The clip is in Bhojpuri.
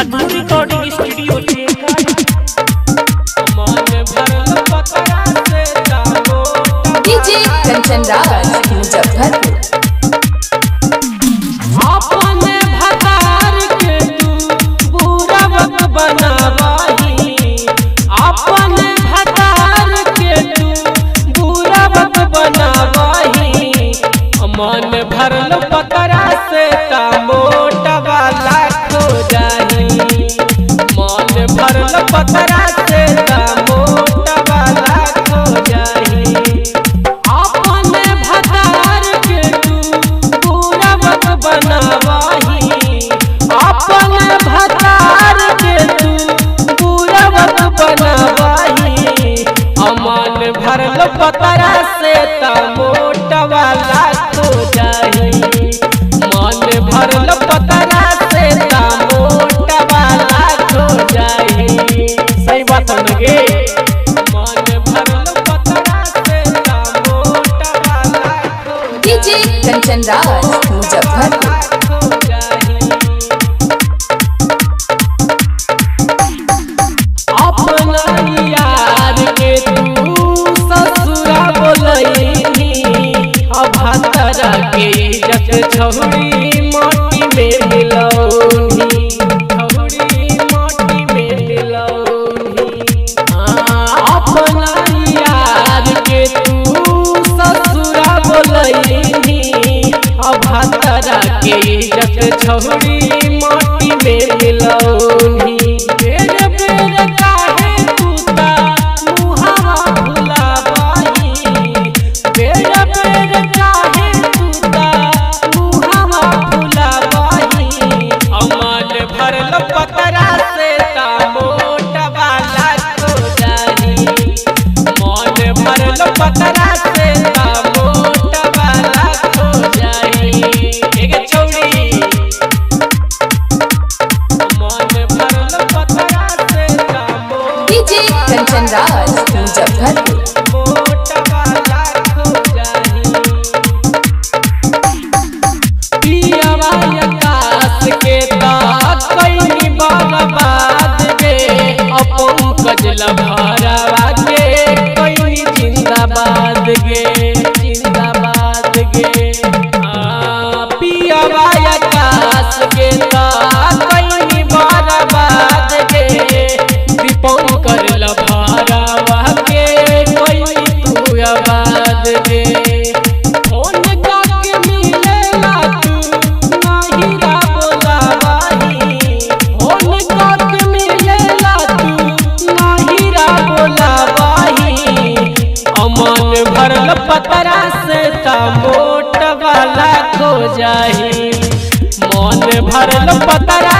Madhuri recording studio DJ Kanchan Raj Muzaffarpur. अपने भतार के तू बुरा वक्त बनावाही, अपने भतार के तू बुरा वक्त बनावाही। मन भरल पतरा से ता मोटा वाला खो जाही, मन भरल पतरा से ता मोटा वाला खो जाही। अपने भतार के तू बुरा वक्त बनावाही, अपने भतार के तू बुरा वक्त बनावाही। अमन भरल पतरा से ता मोटा वाला खो जाही, मन भरल पतरा से ता मोटा वाला खो जाही। सही बात है गे। मन भरल पतरा से ता मोटा वाला खो डीजे कंचन राज मुजफ्फरपुर। अपना यार के तू ससुरा बोलैनी, अब भतरा के इज्जत छौरी माटी में मिलौनी, छौरी माटी में मिलौनी। अपना यार के तू ससुरा बोलैनी, अब भतरा के इज्जत छौरी माटी में मिलौनी। बेर बेर काहे तूता मुहावा भुलावाही, बेर बेर काहे तूता मुहावा भुलावाही। अमन भरल पतरा से ता मोटा वाला खो जाही, मन भरल पतरा से ता मोटा वाला खो जाही। एक छौरी मन भरल पतरा से ता डीजे कंचन राज मुजफ्फरपुर। मोटा वाला खो जाही। पियावा आकाश के ता कईनी बर्बाद गे, पंकज लभरावा के कईनी जिंदाबाद गे, जिंदाबाद गे। पियावा आकाश के ता कईनी बर्बाद गे, पंकज लभरावा के कईनी तू आबाद गे। फोन करके मिलेला तू नहीं रा बोलावाही, फोन करके मिलेला तू नहीं रा बोलावाही। अमन भरल पतरा से ता मोट वाला खो जाही, मन भरल पतरा